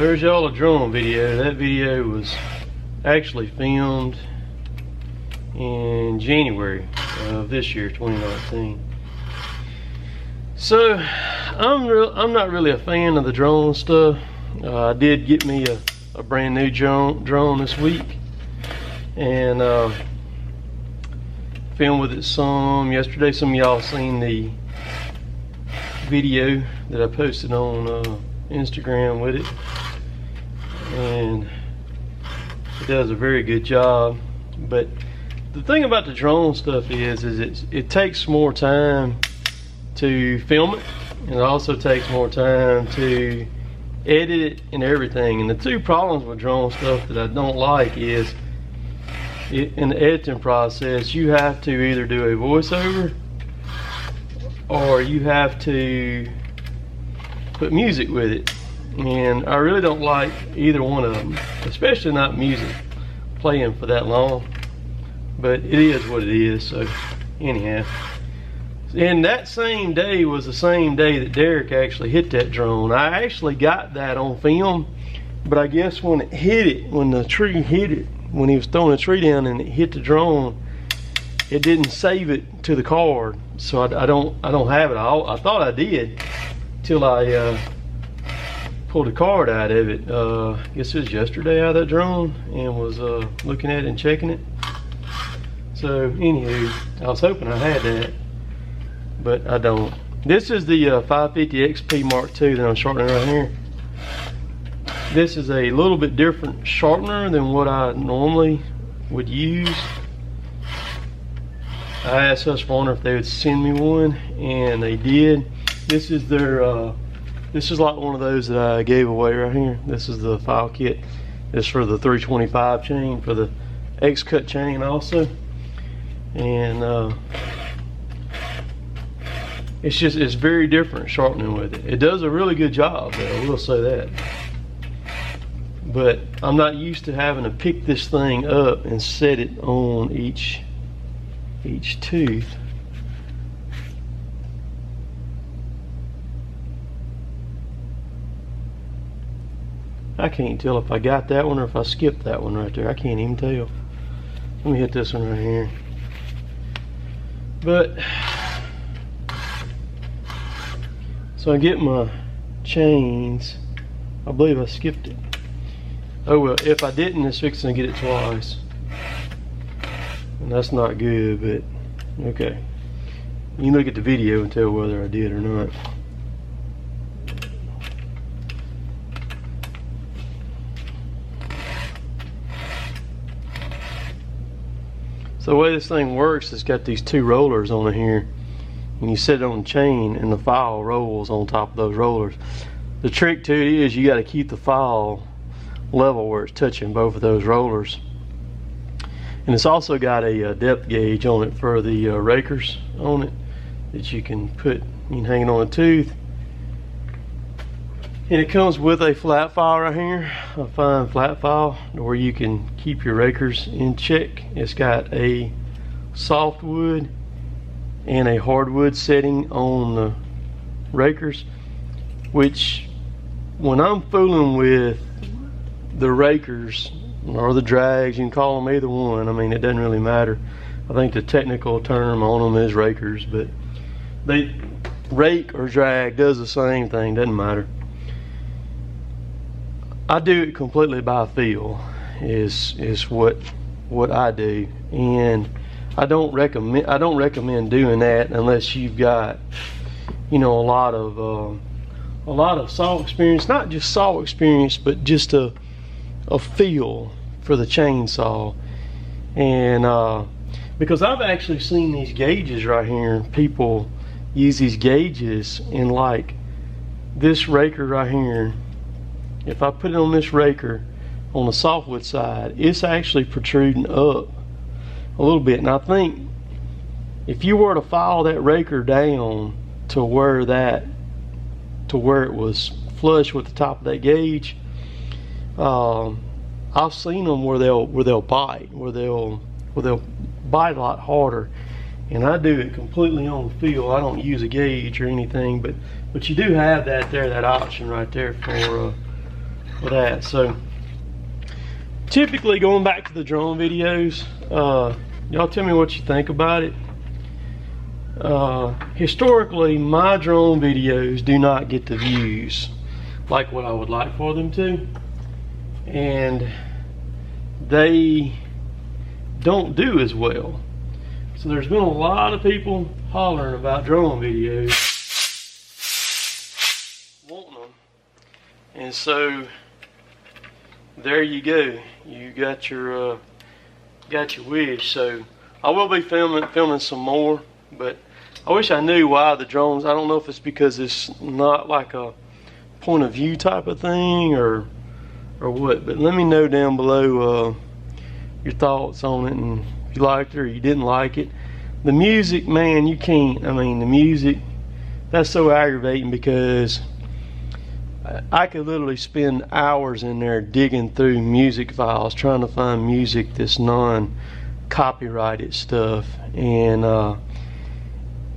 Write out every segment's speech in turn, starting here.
there's y'all a drone video. That video was actually filmed in January of this year, 2019. So I'm not really a fan of the drone stuff. I did get me a brand new drone this week, and filmed with it some yesterday. Some of y'all seen the video that I posted on Instagram with it, and it does a very good job. But the thing about the drone stuff is it takes more time to film it, and it also takes more time to edit it and everything. And the two problems with drone stuff that I don't like is in the editing process, you have to either do a voiceover or you have to put music with it, and I really don't like either one of them, especially not music playing for that long. But it is what it is. So anyhow, and that same day was the same day that Derek actually hit that drone. I actually got that on film, but I guess when it hit it, when the tree hit it, when he was throwing the tree down and it hit the drone, it didn't save it to the card. So I don't have it. I thought I did till I pulled the card out of it. I guess it was yesterday out of that drone, and was looking at it and checking it. So anywho, I was hoping I had that, but I don't. This is the 550 XP Mark II that I'm sharpening right here. This is a little bit different sharpener than what I normally would use. I asked Husqvarna if they would send me one, and they did. This is their, this is like one of those that I gave away right here. This is the file kit. This is for the 325 chain, for the X-cut chain also. And it's very different sharpening with it. It does a really good job, though, I will say that. But I'm not used to having to pick this thing up and set it on each tooth. I can't tell if I got that one or if I skipped that one right there. I can't even tell. Let me hit this one right here. But so I get my chains. I believe I skipped it. Oh well, if I didn't, it's fixing to get it twice, and that's not good. But okay, you can look at the video and tell whether I did or not. So the way this thing works, it's got these two rollers on it here, and you set it on the chain and the file rolls on top of those rollers. The trick to it is you got to keep the file level where it's touching both of those rollers. And it's also got a depth gauge on it for the rakers on it that you can hang it on a tooth. And it comes with a flat file right here, a fine flat file where you can keep your rakers in check. It's got a softwood and a hardwood setting on the rakers, which when I'm fooling with the rakers or the drags, you can call them either one. I mean, it doesn't really matter. I think the technical term on them is rakers, but they rake or drag does the same thing, doesn't matter. I do it completely by feel is what I do, and I don't recommend doing that unless you've got, you know, a lot of saw experience, not just saw experience, but just a feel for the chainsaw. And because I've actually seen these gauges right here, people use these gauges, and like this raker right here, if I put it on this raker on the softwood side, it's actually protruding up a little bit. And I think if you were to file that raker down to where it was flush with the top of that gauge, I've seen them where they'll bite a lot harder. And I do it completely on feel. I don't use a gauge or anything, but you do have that option right there for for that. So typically, going back to the drone videos, y'all tell me what you think about it. Historically, my drone videos do not get the views like what I would like for them to, and they don't do as well. So there's been a lot of people hollering about drone videos, wanting them, and so there you go. You got your wish. So I will be filming some more, but I wish I knew why the drones. I don't know if it's because it's not like a point of view type of thing or what, but let me know down below your thoughts on it, and if you liked it or you didn't like it. The music, man, you can't. I mean, the music, that's so aggravating, because I could literally spend hours in there digging through music files trying to find music that's non-copyrighted stuff. And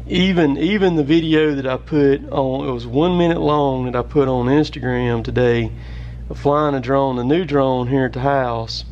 even the video that I put on, it was 1 minute long, that I put on Instagram today of flying a drone, the new drone here at the house.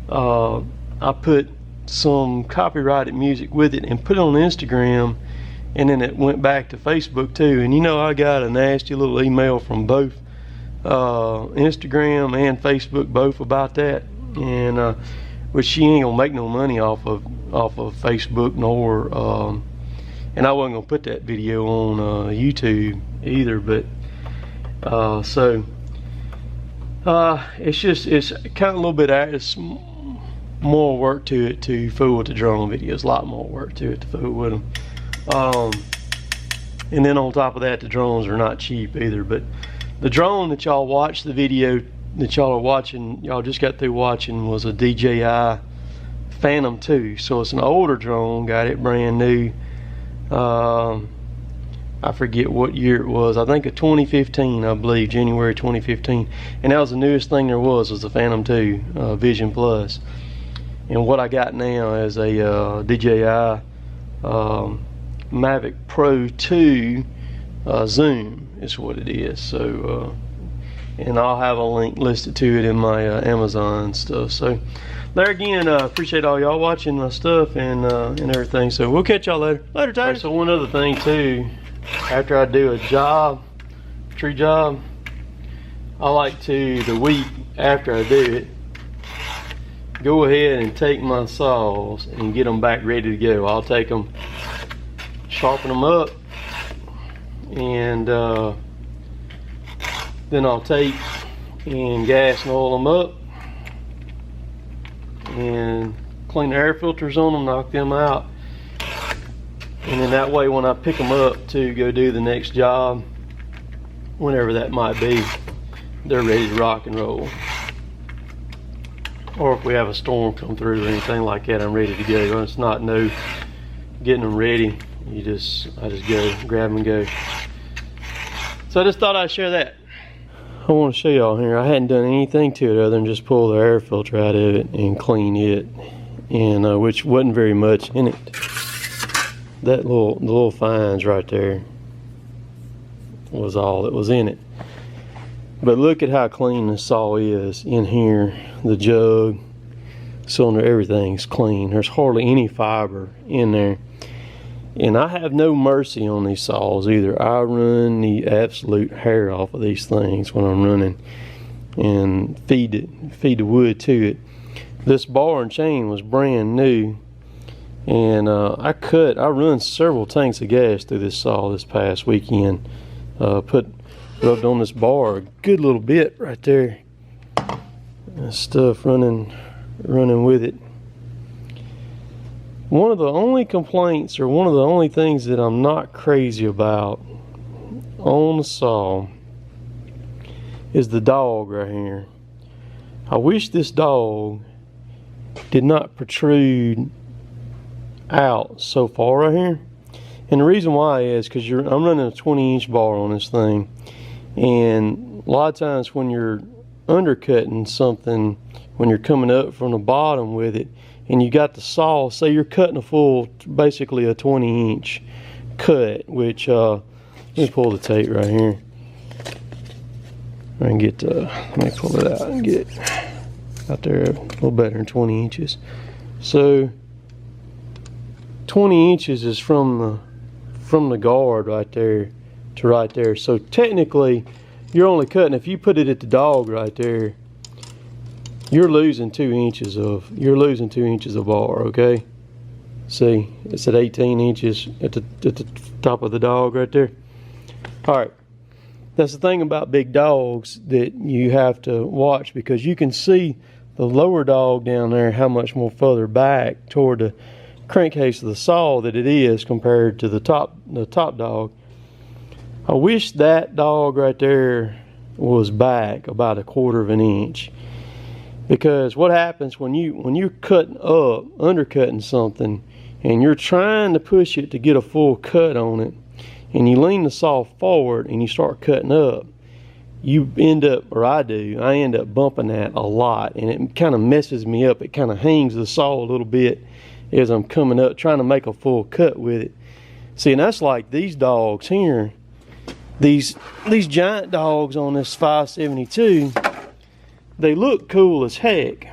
I put some copyrighted music with it and put it on Instagram, and then it went back to Facebook too. And you know, I got a nasty little email from both Instagram and Facebook, both about that, and which she ain't gonna make no money off of Facebook, nor and I wasn't gonna put that video on YouTube either. But it's kind of a little bit, it's more work to it to fool with the drone videos, a lot more work to it to fool with them. And then on top of that, the drones are not cheap either. But the drone that y'all watched, the video that y'all are watching, y'all just got through watching, was a DJI Phantom 2. So it's an older drone, got it brand new. I forget what year it was. I think of 2015, I believe, January 2015. And that was the newest thing there was the Phantom 2 Vision Plus. And what I got now is a DJI Mavic Pro 2 Zoom is what it is. So and I'll have a link listed to it in my Amazon stuff. So there again, appreciate all y'all watching my stuff and everything. So we'll catch y'all later. Later, Tiger. Right, so one other thing too, after I do a tree job, I like to, the week after I do it, go ahead and take my saws and get them back ready to go. I'll take them, sharpen them up, and then I'll take and gas and oil them up and clean the air filters on them, knock them out, and then that way when I pick them up to go do the next job, whenever that might be, they're ready to rock and roll. Or if we have a storm come through or anything like that, I'm ready to go. It's not no getting them ready. I just go, grab them and go. So I just thought I'd share that. I want to show y'all here, I hadn't done anything to it other than just pull the air filter out of it and clean it, and which wasn't very much in it. That the little fines right there was all that was in it. But look at how clean the saw is in here. The jug, cylinder, everything's clean. There's hardly any fiber in there. And I have no mercy on these saws either. I run the absolute hair off of these things when I'm running, and feed the wood to it. This bar and chain was brand new, and I run several tanks of gas through this saw this past weekend. Rubbed on this bar a good little bit right there. That stuff running with it. One of the only complaints, or one of the only things that I'm not crazy about on the saw, is the dog right here. I wish this dog did not protrude out so far right here. And the reason why is because I'm running a 20-inch bar on this thing, and a lot of times when you're undercutting something, when you're coming up from the bottom with it, and you got the saw, say you're cutting a full, basically a 20-inch cut, which let me pull the tape right here. I can get, let me pull it out and get it out there a little better than 20 inches. So 20 inches is from the guard right there to right there. So technically you're only cutting, if you put it at the dog right there, you're losing 2 inches of bar, okay? See, it's at 18 inches at the top of the dog right there. All right, that's the thing about big dogs that you have to watch, because you can see the lower dog down there how much more further back toward the crankcase of the saw that it is compared to the top dog. I wish that dog right there was back about 1/4 of an inch, because what happens when you're cutting up, undercutting something, and you're trying to push it to get a full cut on it, and you lean the saw forward and you start cutting up, you end up, or I end up bumping that a lot, and it kind of messes me up. It kind of hangs the saw a little bit as I'm coming up trying to make a full cut with it. See, and that's like these dogs here, these giant dogs on this 572, they look cool as heck.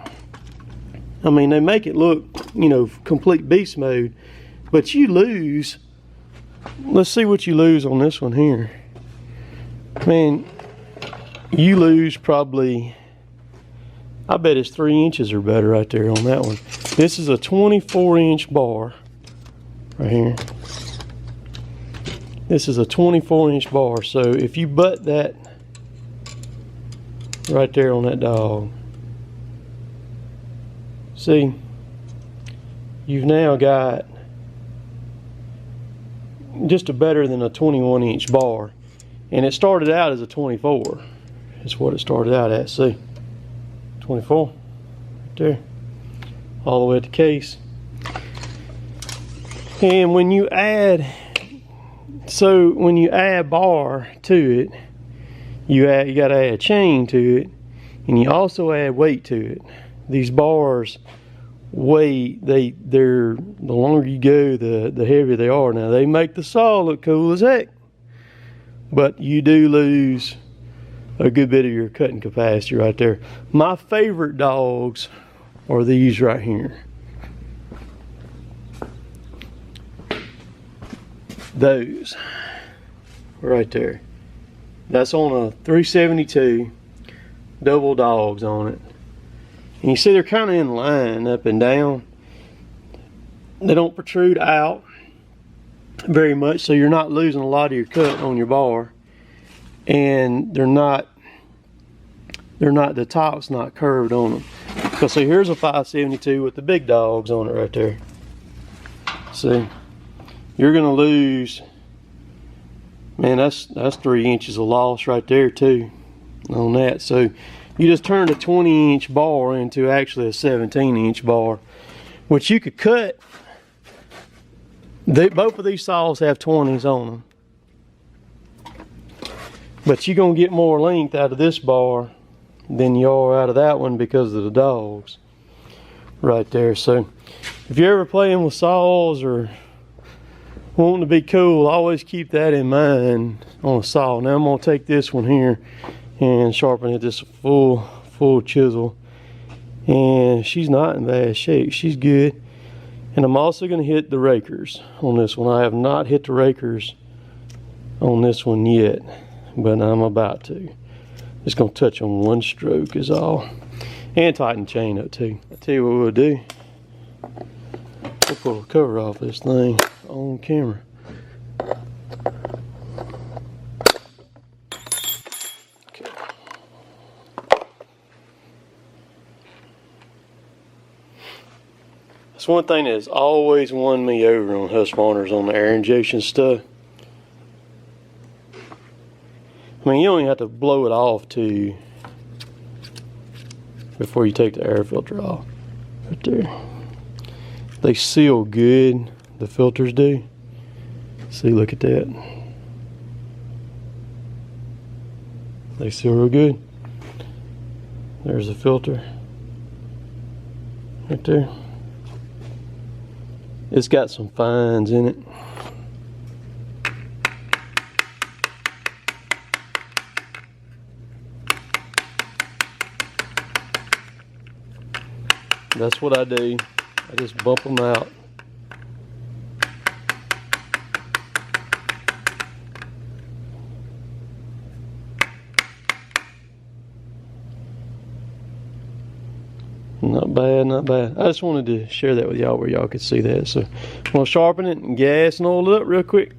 I mean, they make it look, you know, complete beast mode, but you lose. Let's see what you lose on this one here. Man, you lose probably, I bet it's 3 inches or better right there on that one. This is a 24-inch bar right here. This is a 24-inch bar, so if you butt that right there on that dog, see, you've now got just a better than a 21-inch bar, and it started out as a 24. That's what it started out at. See, 24 right there, all the way at the case. And when you add bar to it, you got to add chain to it, and you also add weight to it. These bars weight, they're the longer you go, the heavier they are. Now they make the saw look cool as heck, but you do lose a good bit of your cutting capacity right there. My favorite dogs are these right here. Those right there. That's on a 372, double dogs on it. And you see they're kind of in line up and down. They don't protrude out very much, so you're not losing a lot of your cut on your bar. And the top's not curved on them. Because see, here's a 572 with the big dogs on it right there. See, you're gonna lose, man, that's 3 inches of loss right there too on that. So you just turned a 20-inch bar into actually a 17-inch bar, which you could cut. Both of these saws have 20s on them, but you're gonna get more length out of this bar than you are out of that one because of the dogs right there. So if you're ever playing with saws or wanting to be cool, always keep that in mind on a saw. Now I'm gonna take this one here and sharpen it just a full chisel, and she's not in bad shape, she's good. And I'm also going to hit the rakers on this one. I have not hit the rakers on this one yet, but I'm about to. Just going to touch on one stroke is all, and tighten the chain up too. I'll tell you what we'll do, we'll pull the cover off this thing on camera. That's one thing that's always won me over on Husqvarna's on the air injection stuff. I mean, you don't even have to blow it off too before you take the air filter off. Right there. They seal good, the filters do. See, look at that. They seal real good. There's the filter. Right there. It's got some fines in it. That's what I do. I just bump them out. Not bad, not bad. I just wanted to share that with y'all where y'all could see that. So I'm gonna sharpen it and gas and oil it up real quick.